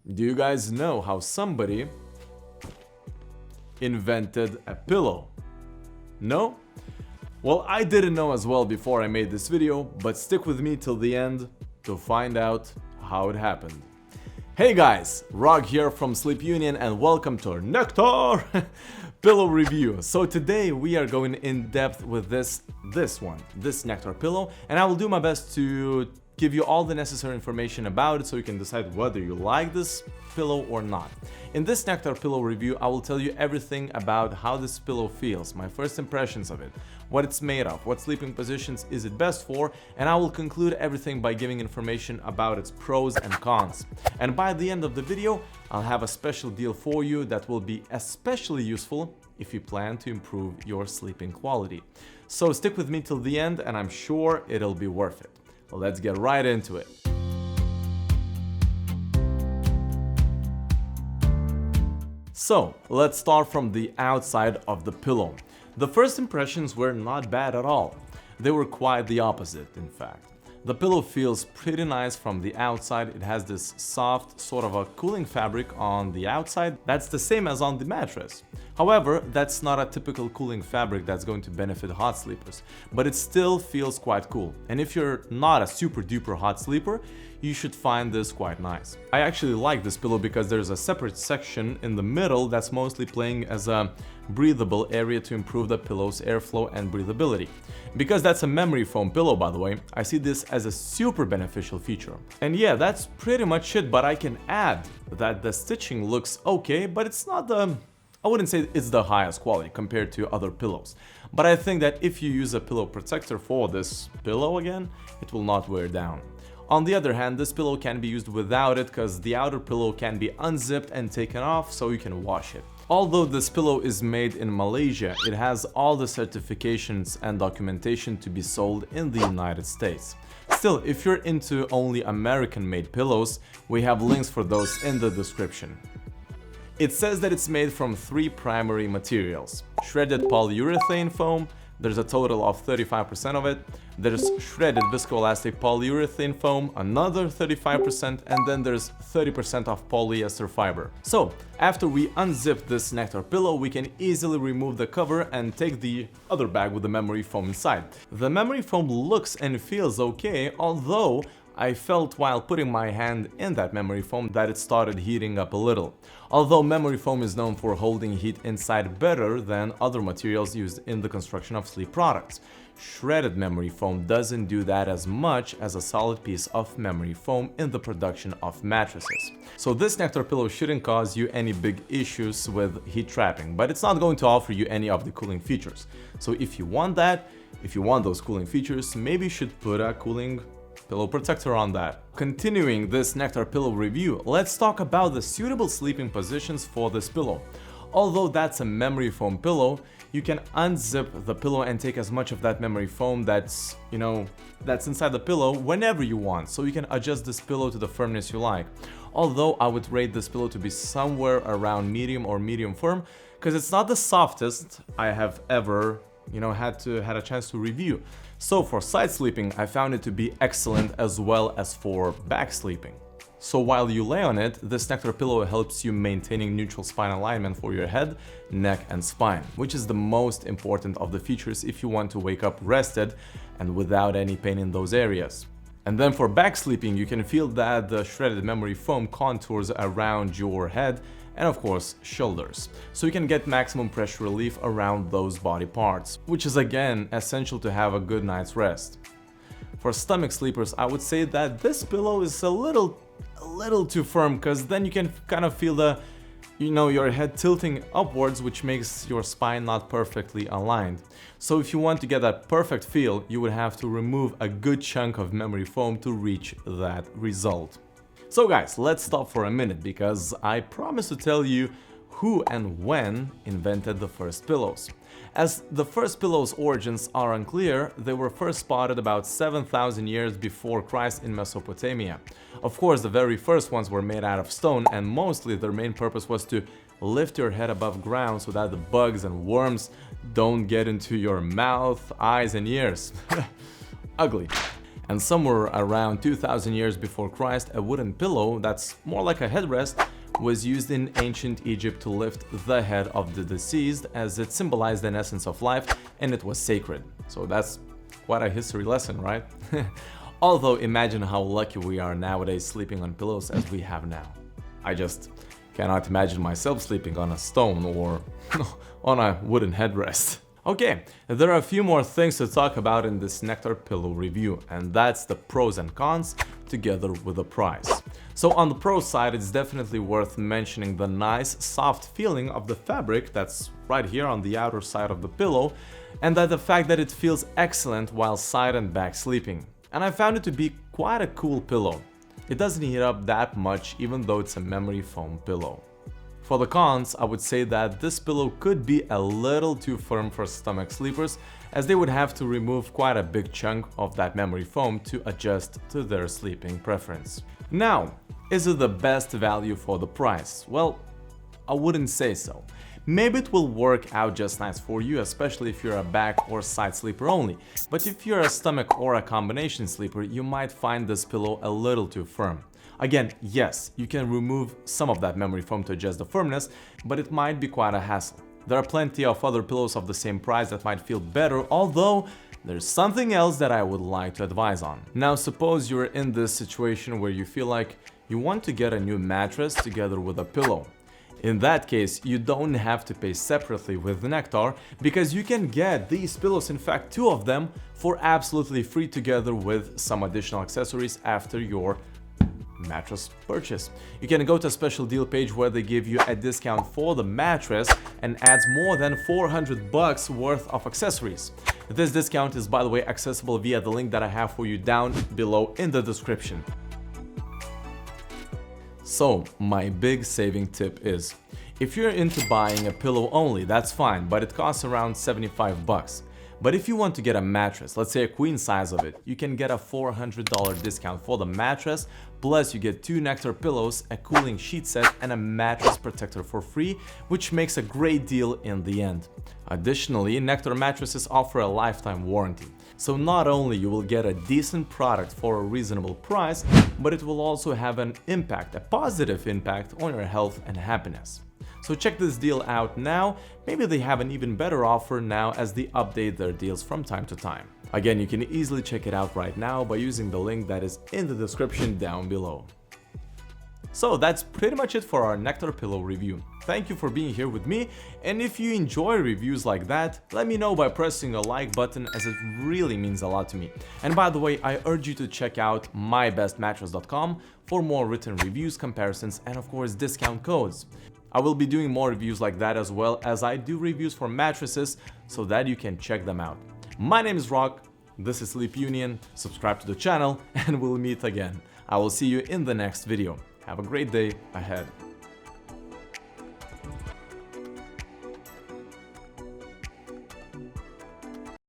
Do you guys know how somebody invented a pillow? No? Well, I didn't know as well before I made this video, but stick with me till the end to find out how it happened. Hey guys, Rog here from Sleep Union and welcome to our Nectar pillow review. So today we are going in depth with this Nectar pillow, and I will do my best to give you all the necessary information about it so you can decide whether you like this pillow or not. In this Nectar pillow review, I will tell you everything about how this pillow feels, my first impressions of it, what it's made of, what sleeping positions is it best for, and I will conclude everything by giving information about its pros and cons. And by the end of the video, I'll have a special deal for you that will be especially useful if you plan to improve your sleeping quality. So stick with me till the end and I'm sure it'll be worth it. Let's get right into it. So, let's start from the outside of the pillow. The first impressions were not bad at all. They were quite the opposite, in fact. The pillow feels pretty nice from the outside. It has this soft, sort of a cooling fabric on the outside. That's the same as on the mattress. However, that's not a typical cooling fabric that's going to benefit hot sleepers, but it still feels quite cool. And if you're not a super duper hot sleeper, you should find this quite nice. I actually like this pillow because there's a separate section in the middle that's mostly playing as a breathable area to improve the pillow's airflow and breathability. Because that's a memory foam pillow, by the way, I see this as a super beneficial feature. And yeah, that's pretty much it, but I can add that the stitching looks okay, but it's not I wouldn't say it's the highest quality compared to other pillows. But I think that if you use a pillow protector for this pillow again, it will not wear down. On the other hand, this pillow can be used without it because the outer pillow can be unzipped and taken off so you can wash it. Although this pillow is made in Malaysia, it has all the certifications and documentation to be sold in the United States. Still, if you're into only American-made pillows, we have links for those in the description. It says that it's made from 3 primary materials: shredded polyurethane foam, there's a total of 35% of it, there's shredded viscoelastic polyurethane foam, another 35%, and then there's 30% of polyester fiber. So, after we unzip this Nectar pillow, we can easily remove the cover and take the other bag with the memory foam inside. The memory foam looks and feels okay, although I felt while putting my hand in that memory foam that it started heating up a little. Although memory foam is known for holding heat inside better than other materials used in the construction of sleep products, shredded memory foam doesn't do that as much as a solid piece of memory foam in the production of mattresses. So this Nectar pillow shouldn't cause you any big issues with heat trapping, but it's not going to offer you any of the cooling features. So if you want those cooling features, maybe you should put a cooling pillow protector on that. Continuing this Nectar pillow review, let's talk about the suitable sleeping positions for this pillow. Although that's a memory foam pillow, you can unzip the pillow and take as much of that memory foam that's inside the pillow whenever you want, so you can adjust this pillow to the firmness you like. Although I would rate this pillow to be somewhere around medium or medium firm, because it's not the softest I have ever had a chance to review. So for side sleeping, I found it to be excellent as well as for back sleeping. So while you lay on it, this Nectar pillow helps you maintaining neutral spine alignment for your head, neck and spine, which is the most important of the features if you want to wake up rested and without any pain in those areas. And then for back sleeping, you can feel that the shredded memory foam contours around your head and of course shoulders, so you can get maximum pressure relief around those body parts, which is again essential to have a good night's rest. For stomach sleepers, I would say that this pillow is a little too firm, because then you can kind of feel your head tilting upwards, which makes your spine not perfectly aligned. So if you want to get that perfect feel, you would have to remove a good chunk of memory foam to reach that result. So guys, let's stop for a minute because I promised to tell you who and when invented the first pillows. As the first pillows' origins are unclear, they were first spotted about 7,000 years before Christ in Mesopotamia. Of course, the very first ones were made out of stone, and mostly their main purpose was to lift your head above ground so that the bugs and worms don't get into your mouth, eyes and ears. Ugly. And somewhere around 2000 years before Christ, a wooden pillow that's more like a headrest was used in ancient Egypt to lift the head of the deceased, as it symbolized an essence of life and it was sacred. So that's quite a history lesson, right? Although imagine how lucky we are nowadays sleeping on pillows as we have now. I just cannot imagine myself sleeping on a stone or on a wooden headrest. Okay, there are a few more things to talk about in this Nectar pillow review, and that's the pros and cons together with the price. So on the pro side, it's definitely worth mentioning the nice soft feeling of the fabric that's right here on the outer side of the pillow, and that the fact that it feels excellent while side and back sleeping. And I found it to be quite a cool pillow. It doesn't heat up that much even though it's a memory foam pillow. For the cons, I would say that this pillow could be a little too firm for stomach sleepers, as they would have to remove quite a big chunk of that memory foam to adjust to their sleeping preference. Now, is it the best value for the price? Well, I wouldn't say so. Maybe it will work out just nice for you, especially if you're a back or side sleeper only. But if you're a stomach or a combination sleeper, you might find this pillow a little too firm. Again, yes, you can remove some of that memory foam to adjust the firmness, but it might be quite a hassle. There are plenty of other pillows of the same price that might feel better, although there's something else that I would like to advise on. Now, suppose you're in this situation where you feel like you want to get a new mattress together with a pillow. In that case, you don't have to pay separately with Nectar, because you can get these pillows, in fact 2 of them, for absolutely free together with some additional accessories after your mattress purchase. You can go to a special deal page where they give you a discount for the mattress and adds more than $400 worth of accessories. This discount is, by the way, accessible via the link that I have for you down below in the description. So, my big saving tip is, if you're into buying a pillow only, that's fine, but it costs around $75. But if you want to get a mattress, let's say a queen size of it, you can get a $400 discount for the mattress, plus you get 2 Nectar pillows, a cooling sheet set, and a mattress protector for free, which makes a great deal in the end. Additionally, Nectar mattresses offer a lifetime warranty. So not only you will get a decent product for a reasonable price, but it will also have an impact, a positive impact on your health and happiness. So check this deal out now. Maybe they have an even better offer now as they update their deals from time to time. Again, you can easily check it out right now by using the link that is in the description down below. So that's pretty much it for our Nectar pillow review. Thank you for being here with me, and if you enjoy reviews like that, let me know by pressing a like button, as it really means a lot to me. And by the way, I urge you to check out mybestmattress.com for more written reviews, comparisons, and of course discount codes. I will be doing more reviews like that, as well as I do reviews for mattresses, so that you can check them out. My name is Rock, this is Sleep Union, subscribe to the channel, and we'll meet again. I will see you in the next video. Have a great day ahead.